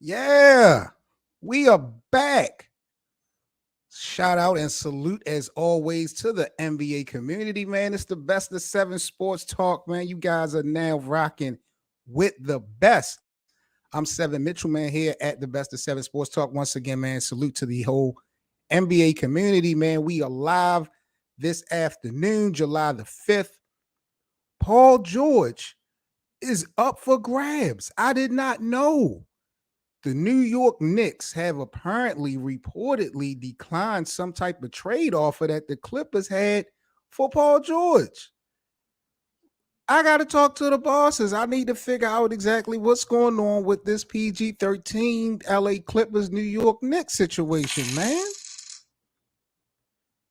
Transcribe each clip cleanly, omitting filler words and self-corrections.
Yeah, we are back. Shout out and salute as always to the NBA community, man. It's the best of 7 sports talk, man. You guys are now rocking with the best. I'm Seven Mitchell, man, here at the best of 7 sports talk. Once again, man, salute to the whole NBA community, man. We are live this afternoon, July the 5th. Paul George is up for grabs. I did not know. The New York Knicks have apparently reportedly declined some type of trade offer that the Clippers had for Paul George. I got to talk to the bosses. I need to figure out exactly what's going on with this PG-13 LA Clippers New York Knicks situation, man.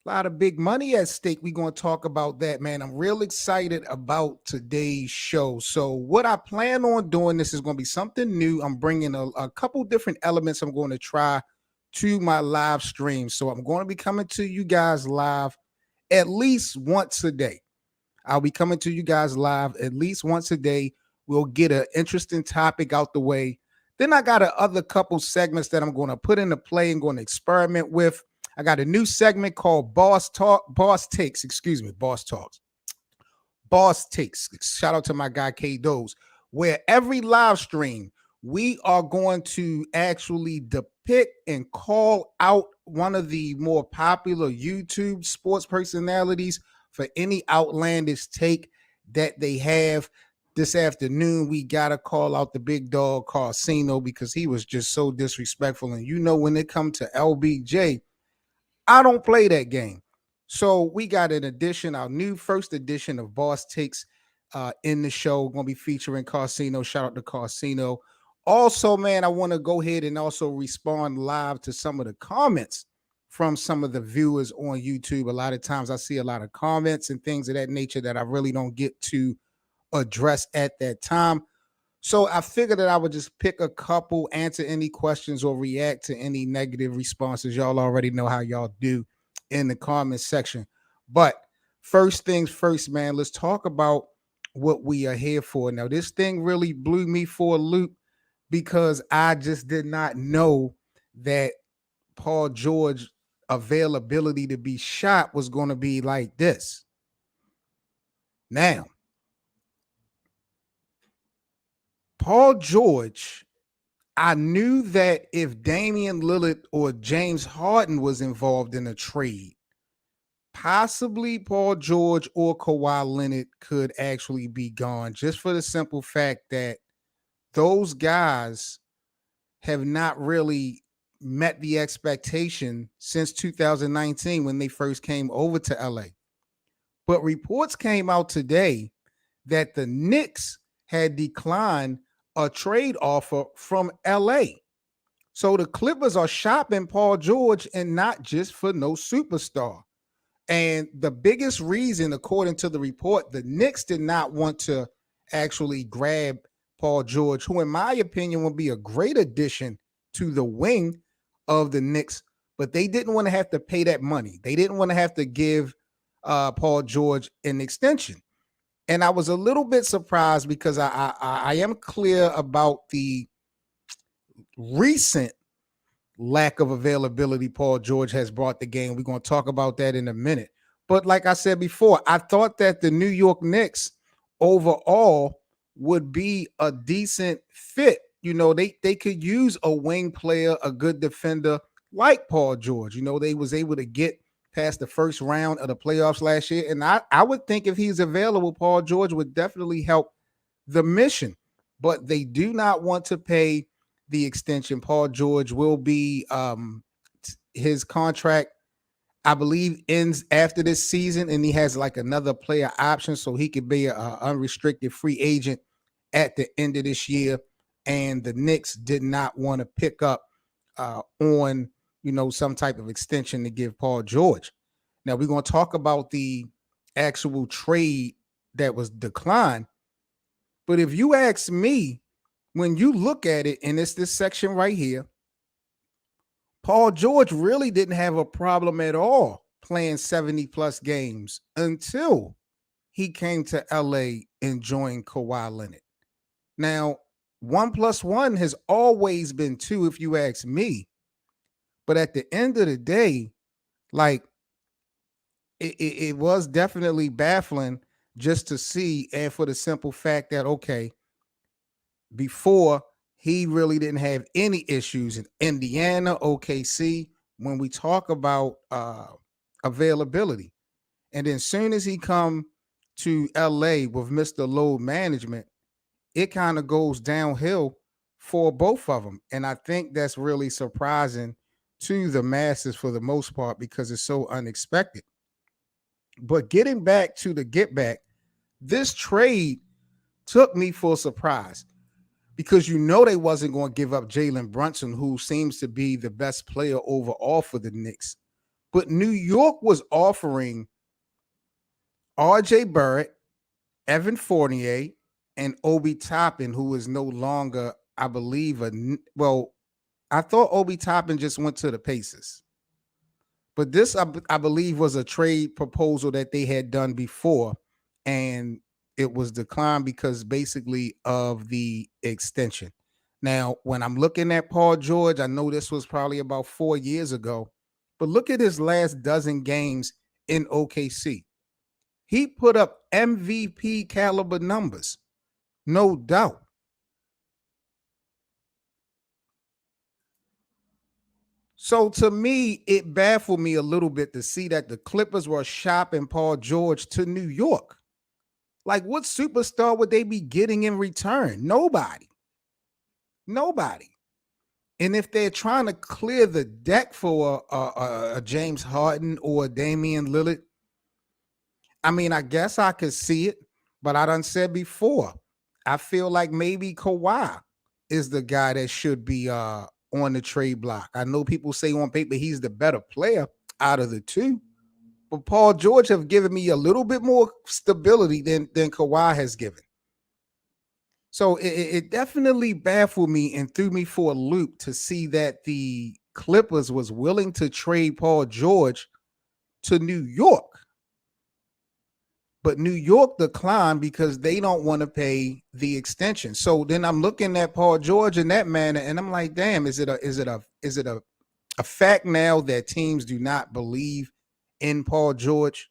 A lot of big money at stake. We're going to talk about that, man. I'm real excited about today's show. So what I plan on doing, this is going to be something new. I'm bringing a couple different elements I'm going to try to my live stream. So I'm going to be coming to you guys live at least once a day. I'll be coming to you guys live at least once a day. We'll get an interesting topic out the way. Then I got a other couple segments that I'm going to put into play and going to experiment with. I got a new segment called Boss Takes. Shout out to my guy K Doze, where every live stream we are going to actually depict and call out one of the more popular YouTube sports personalities for any outlandish take that they have. This afternoon, we got to call out the big dog Karceno because he was just so disrespectful. And you know, when it comes to LBJ, I don't play that game. So we got an edition, our new first edition of Boss Takes in the show. We're going to be featuring Karceno. Shout out to Karceno. Also, man, I want to go ahead and also respond live to some of the comments from some of the viewers on YouTube. A lot of times I see a lot of comments and things of that nature that I really don't get to address at that time. So I figured that I would just pick a couple, answer any questions, or react to any negative responses. Y'all already know how y'all do in the comment section. But first things first, man, let's talk about what we are here for. Now, this thing really blew me for a loop because I just did not know that Paul George availability to be shot was going to be like this. Now, Paul George, I knew that if Damian Lillard or James Harden was involved in a trade, possibly Paul George or Kawhi Leonard could actually be gone, just for the simple fact that those guys have not really met the expectation since 2019 when they first came over to LA. But reports came out today that the Knicks had declined a trade offer from LA. So the Clippers are shopping Paul George, and not just for no superstar. And the biggest reason, according to the report, the Knicks did not want to actually grab Paul George, who in my opinion would be a great addition to the wing of the Knicks, but they didn't want to have to pay that money. They didn't want to have to give Paul George an extension. And I was a little bit surprised because I am clear about the recent lack of availability Paul George has brought the game. We're going to talk about that in a minute. But like I said before, I thought that the New York Knicks overall would be a decent fit they could use a wing player, a good defender like Paul George. They was able to get past the first round of the playoffs last year. And I would think if he's available, Paul George would definitely help the mission. But they do not want to pay the extension. Paul George will be his contract, I believe, ends after this season, and he has like another player option, so he could be an unrestricted free agent at the end of this year. And the Knicks did not want to pick up on some type of extension to give Paul George. Now we're going to talk about the actual trade that was declined. But if you ask me, when you look at it, and it's this section right here, Paul George really didn't have a problem at all playing 70 plus games until he came to LA and joined Kawhi Leonard. Now, 1+1 has always been 2, if you ask me. But at the end of the day, like, it was definitely baffling just to see, and for the simple fact that, okay, before he really didn't have any issues in Indiana, OKC, when we talk about availability. And then soon as he come to LA with Mr. Load Management, it kind of goes downhill for both of them. And I think that's really surprising to the masses for the most part because it's so unexpected. But getting back to the get back, this trade took me for a surprise because they wasn't going to give up Jalen Brunson, who seems to be the best player overall for the Knicks. But New York was offering RJ Barrett, Evan Fournier, and Obi Toppin, who is no longer, I believe, I thought Obi Toppin just went to the Pacers. But this, I believe, was a trade proposal that they had done before, and it was declined because basically of the extension. Now, when I'm looking at Paul George, I know this was probably about 4 years ago, but look at his last dozen games in OKC. He put up MVP caliber numbers, no doubt. So to me, it baffled me a little bit to see that the Clippers were shopping Paul George to New York. Like, what superstar would they be getting in return? Nobody. And if they're trying to clear the deck for a James Harden or a Damian Lillard, I mean, I guess I could see it, but I done said before, I feel like maybe Kawhi is the guy that should be on the trade block. I know people say on paper he's the better player out of the two, but Paul George have given me a little bit more stability than Kawhi has given. So it definitely baffled me and threw me for a loop to see that the Clippers was willing to trade Paul George to New York. But New York declined because they don't want to pay the extension. So then I'm looking at Paul George in that manner, and I'm like, damn, is it a fact now that teams do not believe in Paul George?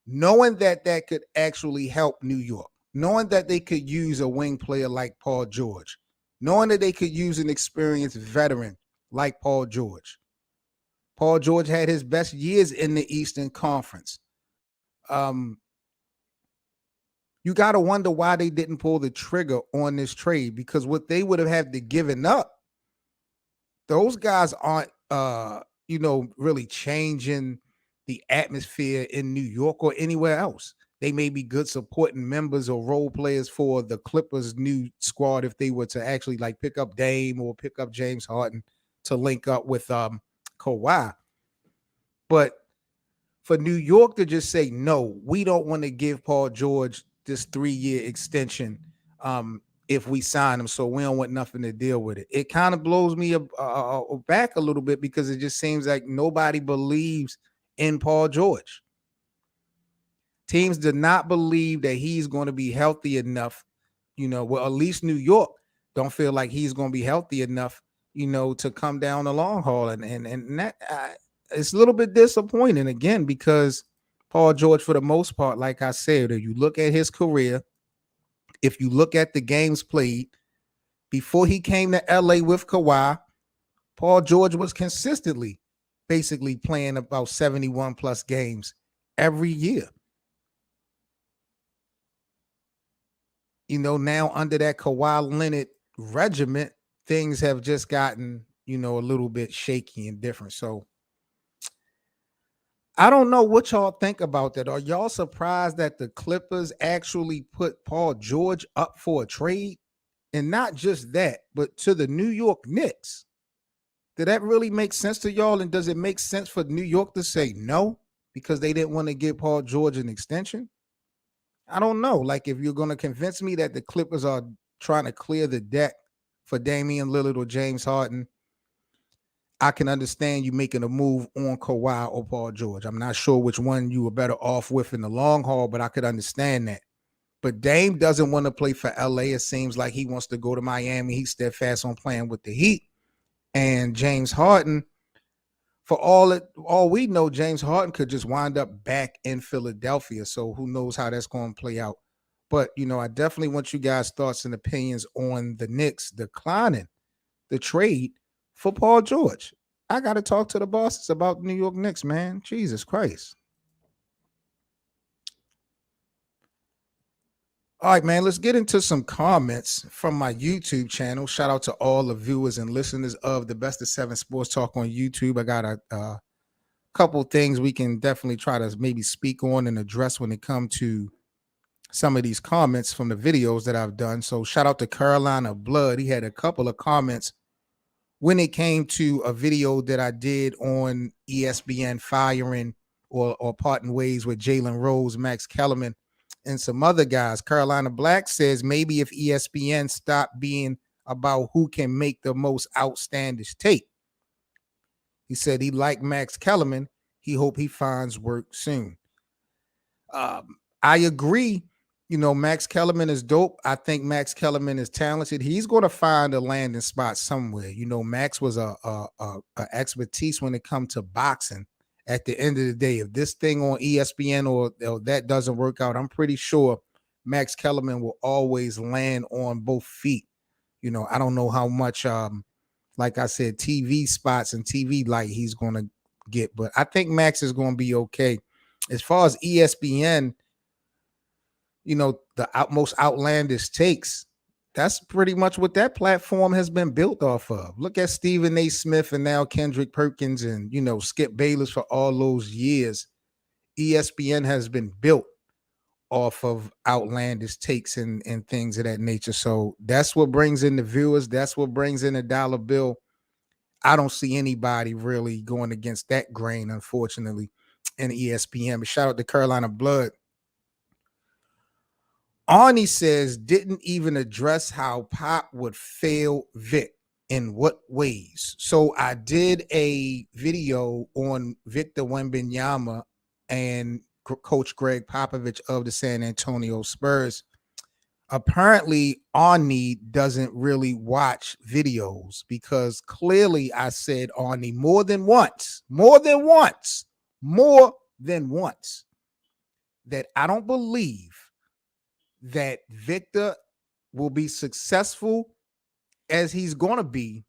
Knowing that could actually help New York, knowing that they could use a wing player like Paul George, knowing that they could use an experienced veteran like Paul George. Paul George had his best years in the Eastern Conference. You got to wonder why they didn't pull the trigger on this trade, because what they would have had to given up, those guys aren't, really changing the atmosphere in New York or anywhere else. They may be good supporting members or role players for the Clippers' new squad if they were to actually like pick up Dame or pick up James Harden to link up with Kawhi. But for New York to just say, no, we don't want to give Paul George this 3-year extension if we sign him, so we don't want nothing to deal with it. It kind of blows me back a little bit because it just seems like nobody believes in Paul George. Teams do not believe that he's going to be healthy enough, at least New York don't feel like he's going to be healthy enough, to come down the long haul. And that it's a little bit disappointing again, because Paul George, for the most part, like I said, if you look at his career, if you look at the games played, Before he came to LA with Kawhi, Paul George was consistently basically playing about 71 plus games every year. Now under that Kawhi Leonard regiment, things have just gotten, a little bit shaky and different. So I don't know what y'all think about that. Are y'all surprised that the Clippers actually put Paul George up for a trade? And not just that, but to the New York Knicks. Did that really make sense to y'all? And does it make sense for New York to say no because they didn't want to give Paul George an extension? I don't know. Like, if you're going to convince me that the Clippers are trying to clear the deck for Damian Lillard or James Harden, I can understand you making a move on Kawhi or Paul George. I'm not sure which one you were better off with in the long haul, but I could understand that. But Dame doesn't want to play for LA. It seems like he wants to go to Miami. He's steadfast on playing with the Heat. And James Harden, for all we know, James Harden could just wind up back in Philadelphia. So who knows how that's going to play out. But, I definitely want you guys' thoughts and opinions on the Knicks declining the trade for Paul George. I got to talk to the bosses about New York Knicks, man. Jesus Christ. All right, man, let's get into some comments from my YouTube channel. Shout out to all the viewers and listeners of the Best of Seven Sports Talk on YouTube. I got a couple things we can definitely try to maybe speak on and address when it comes to some of these comments from the videos that I've done. So shout out to Carolina Blood. He had a couple of comments when it came to a video that I did on ESPN firing or parting ways with Jalen Rose, Max Kellerman, and some other guys. Carolina Black says maybe if ESPN stopped being about who can make the most outstanding tape. He said he liked Max Kellerman. He hope he finds work soon. I agree. Max Kellerman is dope. I think Max Kellerman is talented. He's going to find a landing spot somewhere. Max was a expertise when it comes to boxing. At the end of the day, if this thing on ESPN or that doesn't work out, I'm pretty sure Max Kellerman will always land on both feet. I don't know how much, like I said, TV spots and TV light he's going to get, but I think Max is going to be okay. As far as ESPN, the most outlandish takes, that's pretty much what that platform has been built off of. Look at Stephen A. Smith and now Kendrick Perkins and, Skip Bayless for all those years. ESPN has been built off of outlandish takes and things of that nature. So that's what brings in the viewers. That's what brings in the dollar bill. I don't see anybody really going against that grain, unfortunately, in ESPN. But shout out to Carolina Blood. Arnie says, didn't even address how Pop would fail Vic. In what ways? So I did a video on Victor Wembanyama and Coach Greg Popovich of the San Antonio Spurs. Apparently, Arnie doesn't really watch videos because clearly I said Arnie more than once that I don't believe that Victor will be successful as he's going to be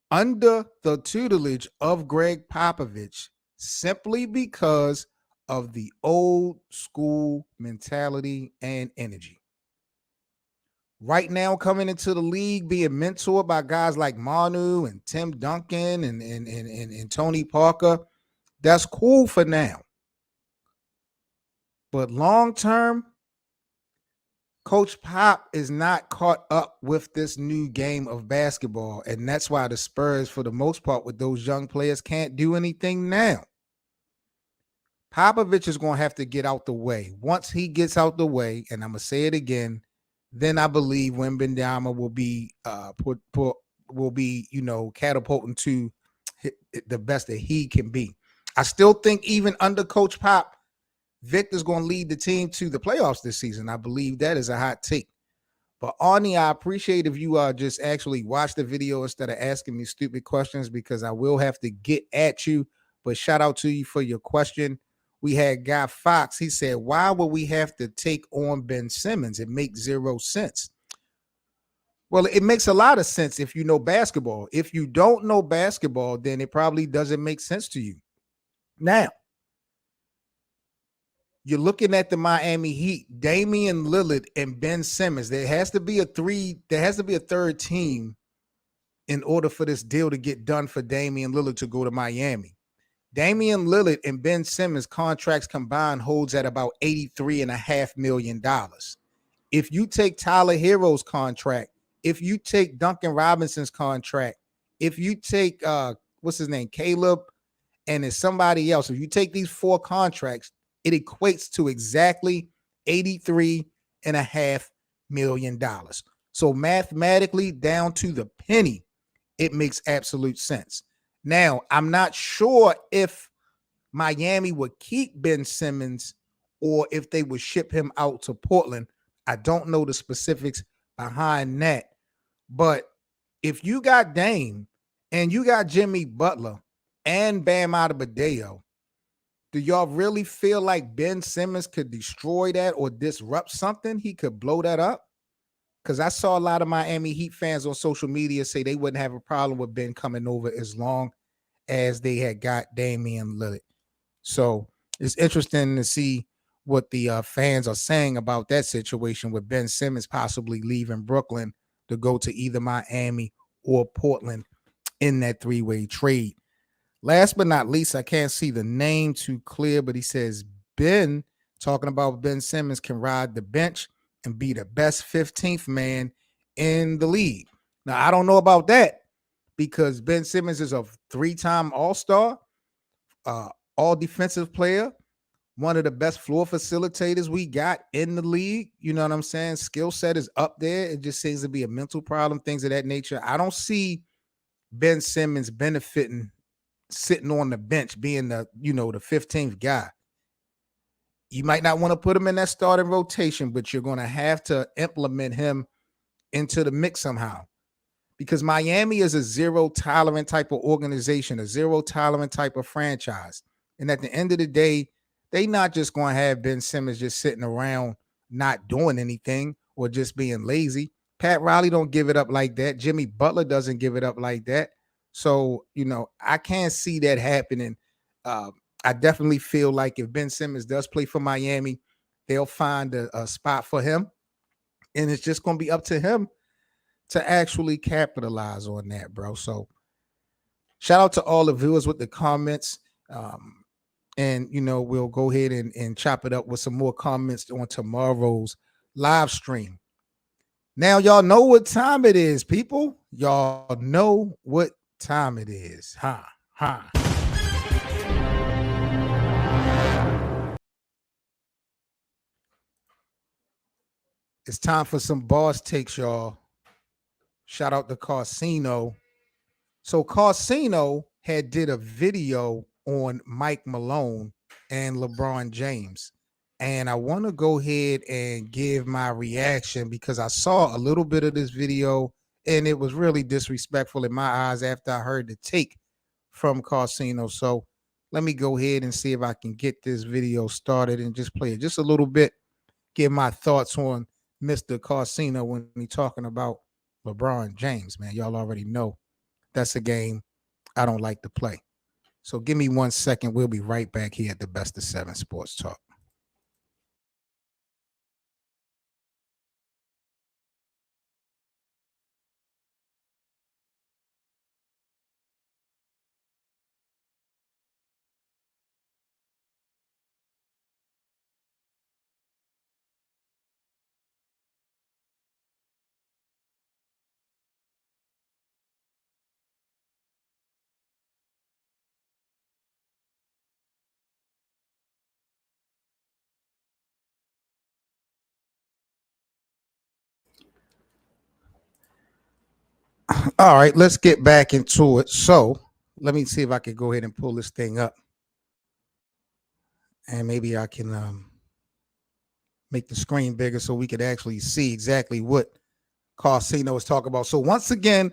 under the tutelage of Greg Popovich simply because of the old school mentality and energy. Right now, coming into the league, being mentored by guys like Manu and Tim Duncan and Tony Parker, that's cool for now. But long term, Coach Pop is not caught up with this new game of basketball, and that's why the Spurs, for the most part, with those young players, can't do anything now. Popovich is going to have to get out the way. Once he gets out the way, and I'm going to say it again, then I believe Wembanyama will be catapulting to the best that he can be. I still think even under Coach Pop, Victor's going to lead the team to the playoffs this season. I believe that is a hot take. But Arnie, I appreciate if you just actually watch the video instead of asking me stupid questions because I will have to get at you. But shout out to you for your question. We had Guy Fox. He said, why would we have to take on Ben Simmons? It makes zero sense. Well, it makes a lot of sense if you know basketball. If you don't know basketball, then it probably doesn't make sense to you. Now, you're looking at the Miami Heat, Damian Lillard and Ben Simmons. There has to be a third team in order for this deal to get done for Damian Lillard to go to Miami. Damian Lillard and Ben Simmons contracts combined holds at about $83.5 million. If you take Tyler Hero's contract, if you take Duncan Robinson's contract, if you take what's his name, Caleb, and it's somebody else, if you take these four contracts, it equates to exactly $83.5 million. So mathematically, down to the penny, it makes absolute sense. Now, I'm not sure if Miami would keep Ben Simmons or if they would ship him out to Portland. I don't know the specifics behind that. But if you got Dame and you got Jimmy Butler and Bam Adebayo, do y'all really feel like Ben Simmons could destroy that or disrupt something? He could blow that up? Because I saw a lot of Miami Heat fans on social media say they wouldn't have a problem with Ben coming over as long as they had got Damian Lillard. So it's interesting to see what the fans are saying about that situation with Ben Simmons possibly leaving Brooklyn to go to either Miami or Portland in that three-way trade. Last but not least, I can't see the name too clear, but he says Ben, talking about Ben Simmons, can ride the bench and be the best 15th man in the league. Now, I don't know about that because Ben Simmons is a three-time All-Star, all defensive player, one of the best floor facilitators we got in the league. You know what I'm saying? Skill set is up there. It just seems to be a mental problem, things of that nature. I don't see Ben Simmons benefiting sitting on the bench, being the 15th guy. You might not want to put him in that starting rotation, but you're going to have to implement him into the mix somehow. Because Miami is a zero tolerant type of organization, a zero tolerant type of franchise. And at the end of the day, they not just going to have Ben Simmons just sitting around not doing anything or just being lazy. Pat Riley don't give it up like that. Jimmy Butler doesn't give it up like that. So, I can't see that happening. I definitely feel like if Ben Simmons does play for Miami, they'll find a spot for him. And it's just going to be up to him to actually capitalize on that, bro. So shout out to all the viewers with the comments. And, we'll go ahead and chop it up with some more comments on tomorrow's live stream. Now, y'all know what time it is, people. Y'all know what time it is. It's time for some boss takes, y'all. Shout out to Karceno. So Karceno had did a video on Mike Malone and LeBron James. And I want to go ahead and give my reaction because I saw a little bit of this video and it was really disrespectful in my eyes after I heard the take from Karceno. So let me go ahead and see if I can get this video started and just play it just a little bit, give my thoughts on Mr. Karceno when he's talking about LeBron James, man. Y'all already know that's a game I don't like to play. So give me 1 second. We'll be right back here at the Best of 7 Sports Talk. All right, let's get back into it. So let me see if I can go ahead and pull this thing up. And maybe I can make the screen bigger so we could actually see exactly what Karceno is talking about. So once again,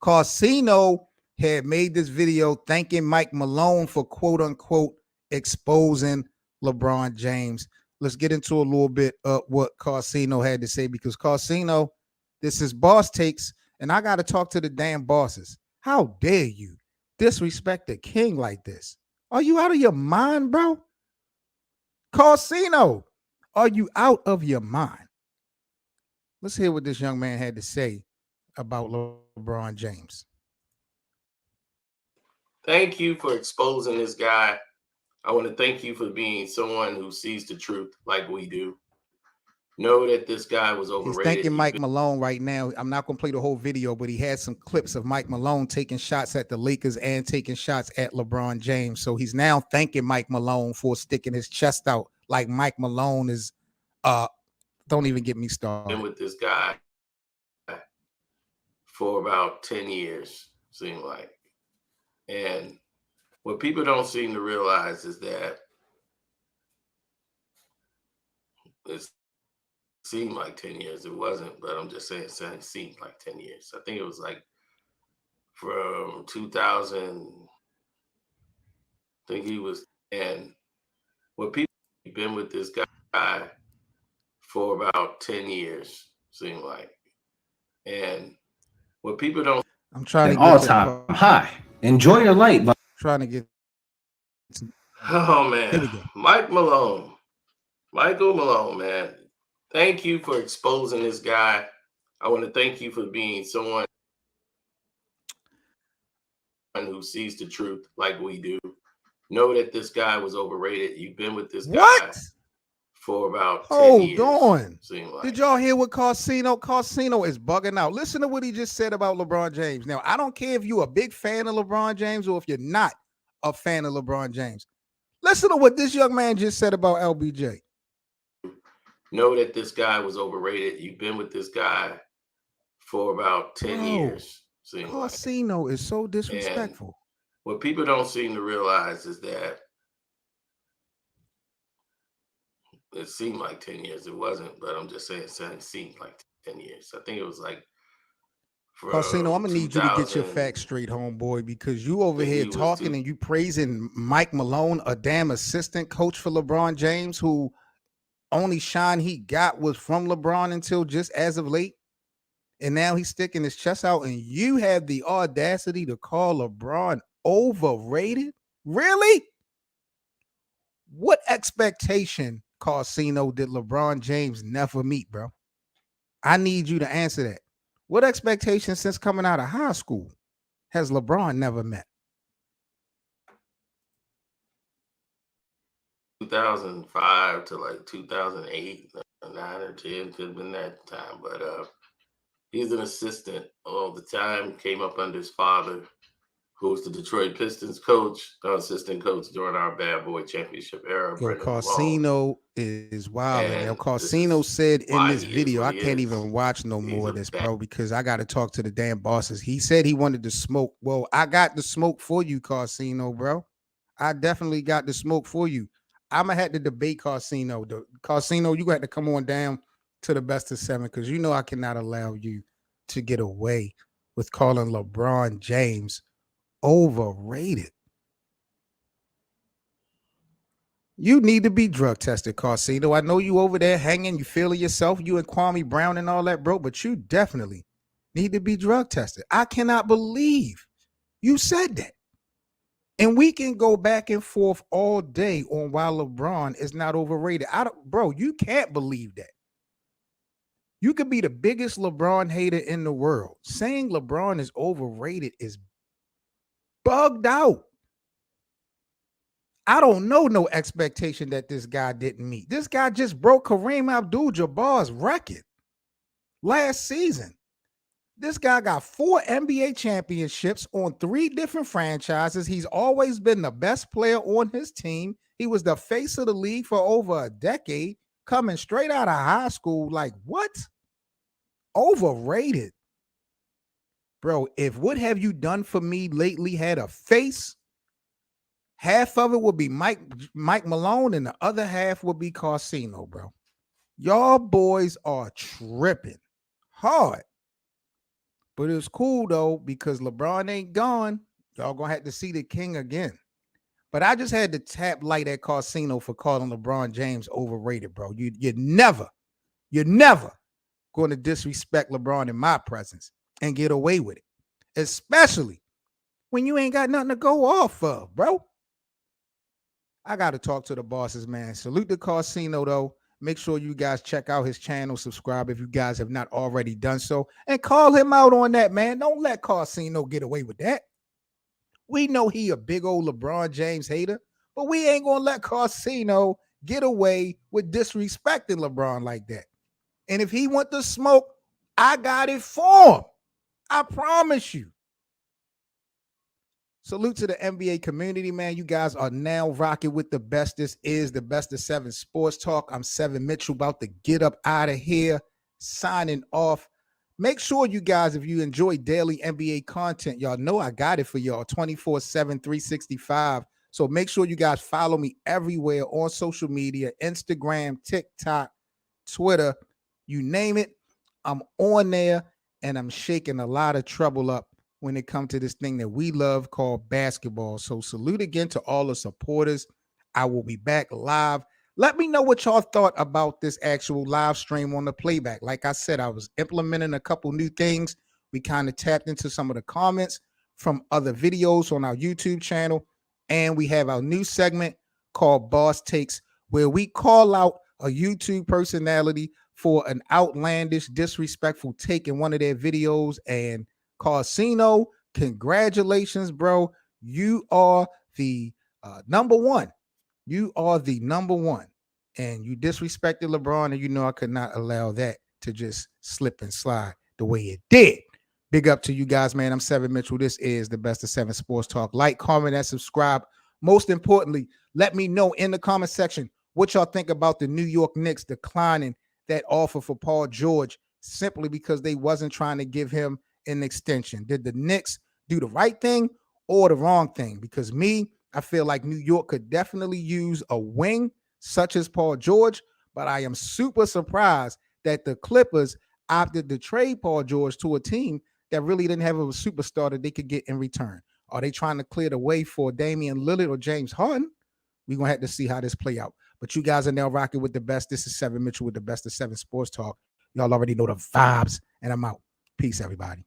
Karceno had made this video thanking Mike Malone for quote unquote exposing LeBron James. Let's get into a little bit of what Karceno had to say because Karceno This is Boss Takes, and I got to talk to the damn bosses. How dare you disrespect the king like this? Are you out of your mind, bro? Karceno, are you out of your mind? Let's hear what this young man had to say about LeBron James. Thank you for exposing this guy. I want to thank you for being someone who sees the truth like we do. Know that this guy was He's overrated. thanking Mike Malone right now. I'm not going to play the whole video, but he had some clips of Mike Malone taking shots at the Lakers and taking shots at LeBron James. So he's now thanking Mike Malone for sticking his chest out like Mike Malone is. Don't even get me started. Been with this guy for about 10 years, seem like. And what people don't seem to realize is that it seemed like 10 years. It wasn't, but I'm just saying it seemed like 10 years. I think it was like from 2000, I think he was, and what people been with this guy for about 10 years, seem like. And what people don't. I'm trying to get all-time high. Enjoy your light. Trying to get. Oh man, Michael Malone, man. Thank you for exposing this guy. I want to thank you for being someone who sees the truth like we do. Know that this guy was overrated. You've been with this guy for about 10 years. Hold on. Did y'all hear what Karceno? Karceno is bugging out. Listen to what he just said about LeBron James. Now, I don't care if you're a big fan of LeBron James or if you're not a fan of LeBron James. Listen to what this young man just said about LBJ. Know that this guy was overrated. You've been with this guy for about 10 years. Karceno is so disrespectful. And what people don't seem to realize is that it seemed like 10 years. It wasn't, but I'm just saying it seemed like 10 years. I think it was like. Karceno, I'm gonna need you to get your facts straight, homeboy, because you over here talking and you praising Mike Malone, a damn assistant coach for LeBron James, who only shine he got was from LeBron until just as of late. And now he's sticking his chest out, and you have the audacity to call LeBron overrated? Really? What expectation, Karceno, did LeBron James never meet, bro? I need you to answer that. What expectation since coming out of high school has LeBron never met? 2005 to like 2008, 9 or 10 could have been that time, but he's an assistant all the time. Came up under his father, who was the Detroit Pistons coach, assistant coach during our Bad Boy Championship era. Karceno is wild. Now, Karceno said in this video, I can't even watch no more of this, bro, because I got to talk to the damn bosses. He said he wanted to smoke. Well, I got the smoke for you, Karceno, bro. I definitely got the smoke for you. I'm going to have to debate Karceno. Karceno, you got to come on down to the best of 7 because you know I cannot allow you to get away with calling LeBron James overrated. You need to be drug tested, Karceno. I know you over there hanging, you feeling yourself, you and Kwame Brown and all that, bro, but you definitely need to be drug tested. I cannot believe you said that. And we can go back and forth all day on why LeBron is not overrated. Bro, you can't believe that. You could be the biggest LeBron hater in the world. Saying LeBron is overrated is bugged out. I don't know no expectation that this guy didn't meet. This guy just broke Kareem Abdul-Jabbar's record last season. This guy got 4 NBA championships on 3 different franchises. He's always been the best player on his team. He was the face of the league for over a decade, coming straight out of high school. Like, what? Overrated. Bro, if What Have You Done For Me lately had a face, half of it would be Mike Malone and the other half would be Karceno, bro. Y'all boys are tripping hard. But it's cool, though, because LeBron ain't gone. Y'all going to have to see the king again. But I just had to tap light at Karceno for calling LeBron James overrated, bro. You never going to disrespect LeBron in my presence and get away with it, especially when you ain't got nothing to go off of, bro. I got to talk to the bosses, man. Salute to Karceno, though. Make sure you guys check out his channel, subscribe if you guys have not already done so, and call him out on that, man. Don't let Karceno get away with that. We know he a big old LeBron James hater, but we ain't going to let Karceno get away with disrespecting LeBron like that. And if he want to smoke, I got it for him. I promise you. Salute to the NBA community, man. You guys are now rocking with the best. This is the Best of 7 Sports Talk. I'm Seven Mitchell, about to get up out of here, signing off. Make sure you guys, if you enjoy daily NBA content, y'all know I got it for y'all 24/7, 365. So make sure you guys follow me everywhere on social media, Instagram, TikTok, Twitter, you name it. I'm on there, and I'm shaking a lot of trouble up when it comes to this thing that we love called basketball. So salute again to all the supporters. I will be back live. Let me know what y'all thought about this actual live stream on the playback. Like I said, I was implementing a couple new things. We kind of tapped into some of the comments from other videos on our YouTube channel. And we have our new segment called Boss Takes, where we call out a YouTube personality for an outlandish, disrespectful take in one of their videos. And Karceno, congratulations, bro. You are the number one. You are the number one. And you disrespected LeBron, and you know I could not allow that to just slip and slide the way it did. Big up to you guys, man. I'm Seven Mitchell. This is the Best of 7 Sports Talk. Like, comment, and subscribe. Most importantly, let me know in the comment section what y'all think about the New York Knicks declining that offer for Paul George simply because they wasn't trying to give him an extension. Did the Knicks do the right thing or the wrong thing? Because I feel like New York could definitely use a wing such as Paul George, but I am super surprised that the Clippers opted to trade Paul George to a team that really didn't have a superstar that they could get in return. Are they trying to clear the way for Damian Lillard or James Harden? We're going to have to see how this play out. But you guys are now rocking with the best. This is Seven Mitchell with the Best of 7 Sports Talk. Y'all already know the vibes, and I'm out. Peace, everybody.